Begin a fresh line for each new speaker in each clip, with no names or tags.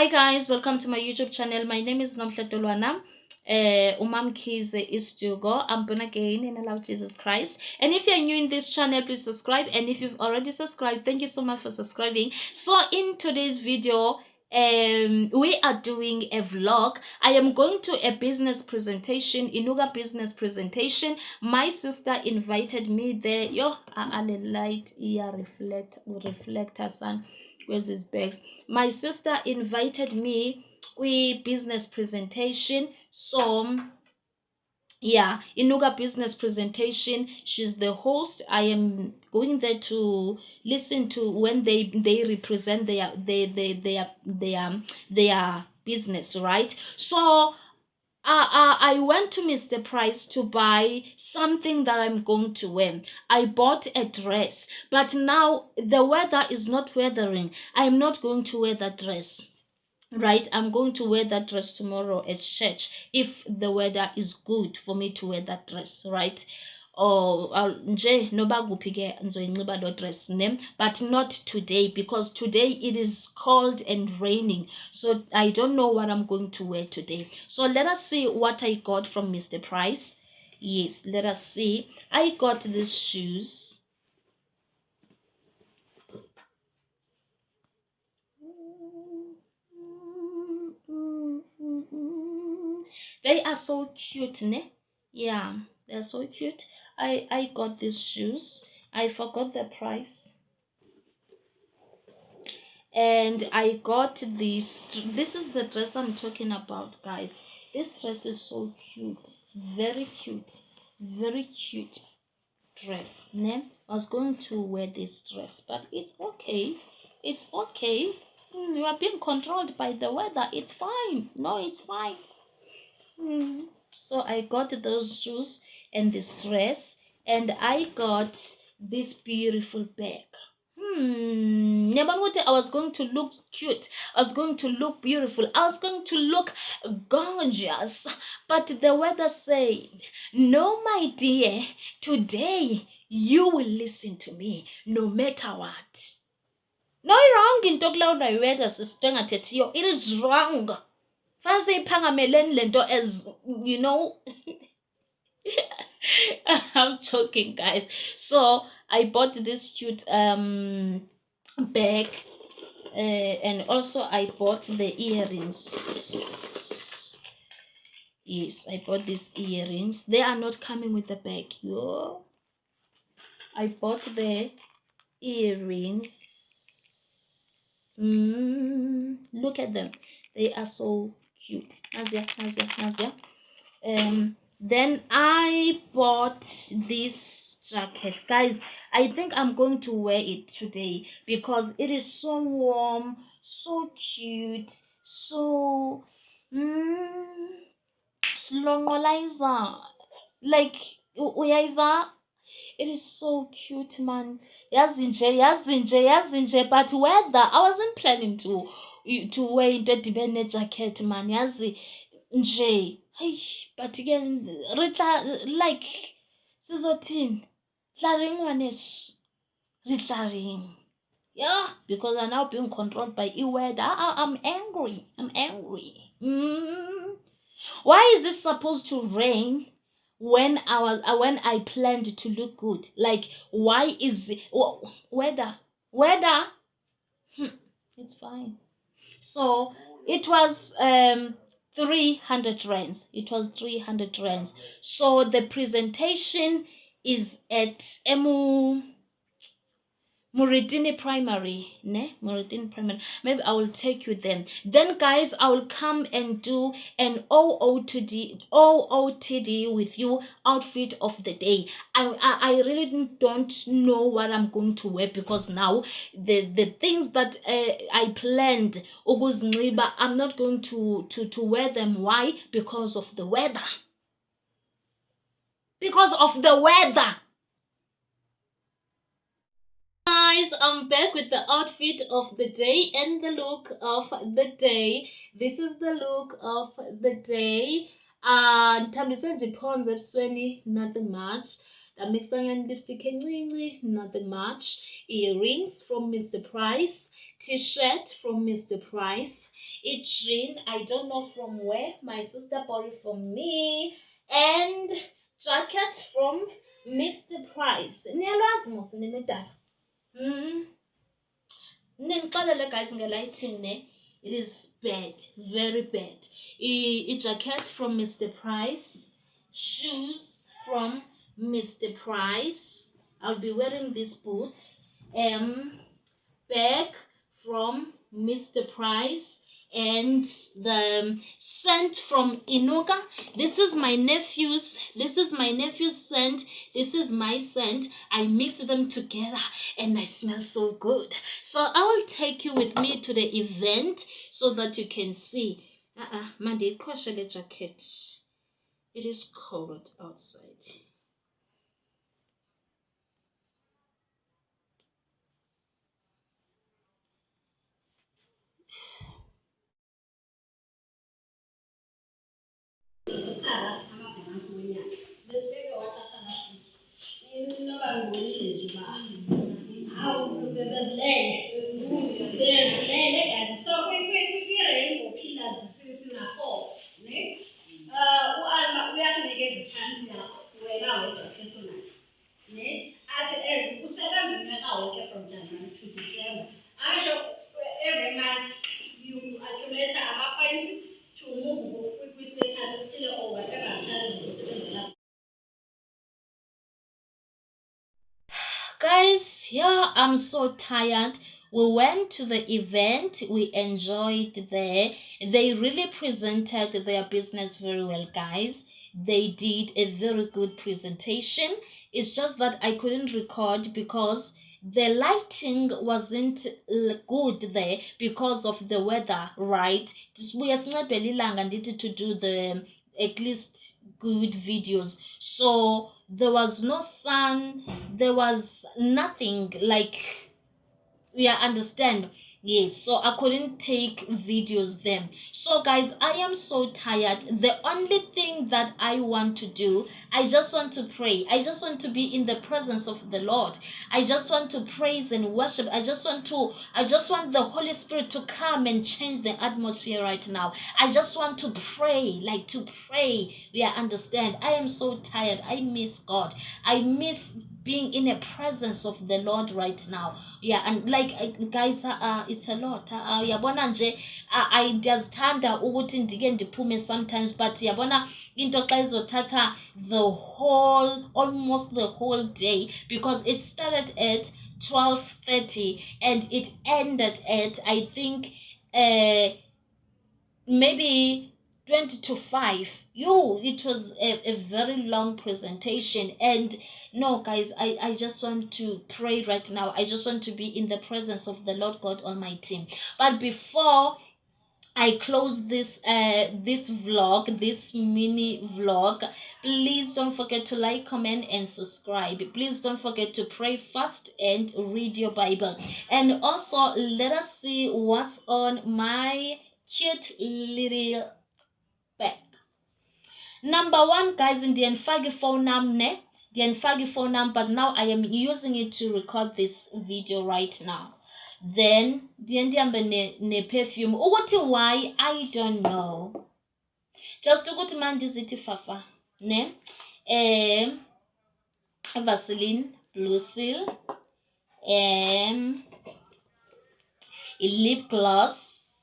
Hi guys, welcome to my YouTube channel. My name is Nomhle Dolwana. Umam Kize is to go. I'm born again in the love of Jesus Christ. And if you're new in this channel, please subscribe. And if you've already subscribed, thank you so much for subscribing. So in today's video, we are doing a vlog. I am going to a business presentation, Inuga business presentation. My sister invited me there. Yo, light ear reflector son. Where's his bags? My sister invited me we business presentation. So yeah, Inuga business presentation. She's the host. I am going there to listen to when they represent their business, right? So I went to Mr. Price to buy something that I'm going to wear. I bought a dress, but now the weather is not weathering. I'm not going to wear that dress. Right, I'm going to wear that dress tomorrow at church if the weather is good for me to wear that dress, right? Or nje noba kuphi ke ngizoyinxiba lo dress name, but not today because today it is cold and raining, so I don't know what I'm going to wear today. So let us see what I got from Mr. Price. Yes, let us see. I got these shoes. They are so cute, ne? Yeah, they're so cute. I got these shoes. I forgot the price. And I got this. This is the dress I'm talking about, guys. This dress is so cute. Very cute. Very cute dress. Ne? I was going to wear this dress, but it's okay. It's okay. You are being controlled by the weather. It's fine. No, it's fine. So I got those shoes and this dress, and I got this beautiful bag. I was going to look cute. I was going to look beautiful. I was going to look gorgeous. But the weather said, no, my dear, today you will listen to me no matter what. No wrong in talk loud my weather, sister. It is wrong. Fancy pangameleni lento as you know. I'm joking, guys. So I bought this cute bag, and also I bought the earrings. Yes, I bought these earrings. They are not coming with the bag. Yo, I bought the earrings. Look at them. They are so cute. Nazia. Then I bought this jacket, guys. I think I'm going to wear it today because it is so warm, so cute, so slongolizer. Like uyayiva, it is so cute, man. Yazi nje. But weather, I wasn't planning to wear the jacket, man. Yazi nje. Hey, but again, like sizothini? Tlaring one is ring. Yeah, because I'm now being controlled by weather. I'm angry. Why is it supposed to rain when I planned to look good? Like, why is it weather? It's fine. So it was 300 rands. It was 300 rands. So the presentation is at Muridini Primary, ne? Muridini Primary. Maybe I will take you then. Then, guys, I will come and do an OOTD with you outfit of the day. I really don't know what I'm going to wear because now the things that I planned, I'm not going to wear them. Why? Because of the weather. Because of the weather. Guys, I'm back with the outfit of the day and the look of the day. This is the look of the day. Nothing much. Ndamixanga lipstick encinci, nothing much. Earrings from Mr. Price. T-shirt from Mr. Price. A jean, I don't know from where. My sister bought it for me. And jacket from Mr. Price. Niyalwazi mos ninodaba. Nindixelele guys nge-lighting ne. It is bad, very bad. A jacket from Mr. Price. Shoes from Mr. Price. I'll be wearing these boots. Bag from Mr. Price. And the scent from Inuka. This is my nephew's scent. This is my scent. I mix them together and I smell so good. So I will take you with me to the event so that you can see. Monday, the jacket. It is cold outside. Every month you accumulate a points to move quick status still or whatever challenge. Guys, yeah, I'm so tired. We went to the event, we enjoyed there. They really presented their business very well, guys. They did a very good presentation. It's just that I couldn't record because the lighting wasn't good there because of the weather, right? We are not really long and needed to do the at least good videos. So there was no sun, there was nothing like, yeah, understand. Yes, so I couldn't take videos then. So guys, I am so tired. The only thing that I want to do, I just want to pray. I just want to be in the presence of the Lord. I just want to praise and worship. I just want the Holy Spirit to come and change the atmosphere right now. I just want to pray, like to pray. Yeah, understand. I am so tired. I miss God. I miss being in the presence of the Lord right now. Yeah, and like guys, it's a lot. Yabona nje ndiyazithanda ukuthi ndike ndiphume sometimes, but yabona into xa izothatha almost the whole day, because it started at 12:30 and it ended at, I think, maybe 20 to 5. It was a very long presentation. And no guys, I just want to pray right now. I just want to be in the presence of the Lord God Almighty. But before I close this mini vlog, please don't forget to like, comment and subscribe. Please don't forget to pray fast and read your Bible. And also let us see what's on my cute little bag. Number one, guys, in the Enfagi phone number, but now I am using it to record this video right now. Then ne perfume. Ukuthi why, I don't know. Just ukuthi manje zithi fafa, ne? Vaseline Blue Seal, a lip gloss,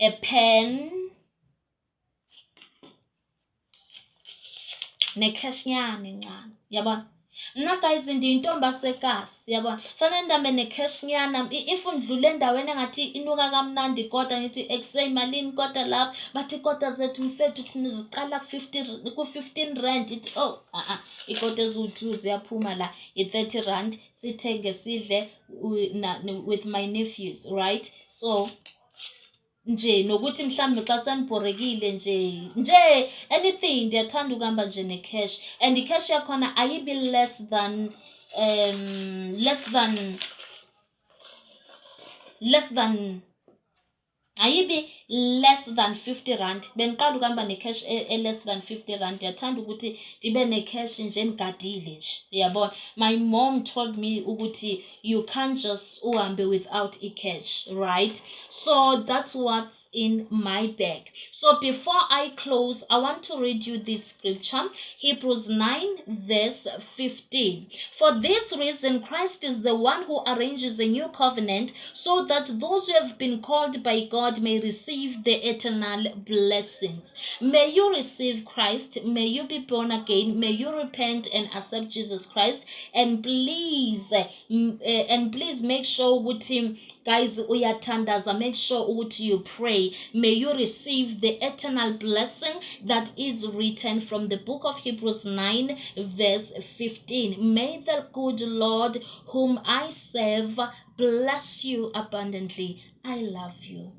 a pen, nekashnyana encane, yabona. Mna guys ndiyintombi asekasi, yabona. Fanele ndambe nekashnyana, if ndidlule endaweni engathi inuka kamnandi kodwa ngithi ekuseni malini kodwa lapha, bathi kodwa zethu mfethu thina ziqala ku-15 rand. Ithi ikodwa eziwu-2 ziyaphuma la, i-30 rand, sithenge sidle with my nephews, right? So nje nokuthi mhlambe xa senibhorekile nje anything, ndiyathanda ukuhamba nje necash. And icash yakhona ayibi less than ayibi less than 50 rand. Bengiqala ukuhamba necash less than 50 rand. Ndiyathanda ukuthi ndibe necash nje endigadile nje. Uyabona? My mom told me ukuthi you can't just uhambe without cash, right? So that's what's in my bag. So before I close, I want to read you this scripture, Hebrews 9 verse 15. For this reason, Christ is the one who arranges a new covenant so that those who have been called by God may receive the eternal blessings. May you receive Christ. May you be born again. May you repent and accept Jesus Christ. And please make sure with him, guys, uyathandaza, make sure you pray. May you receive the eternal blessing that is written from the book of Hebrews 9 verse 15. May the good Lord whom I serve bless you abundantly. I love you.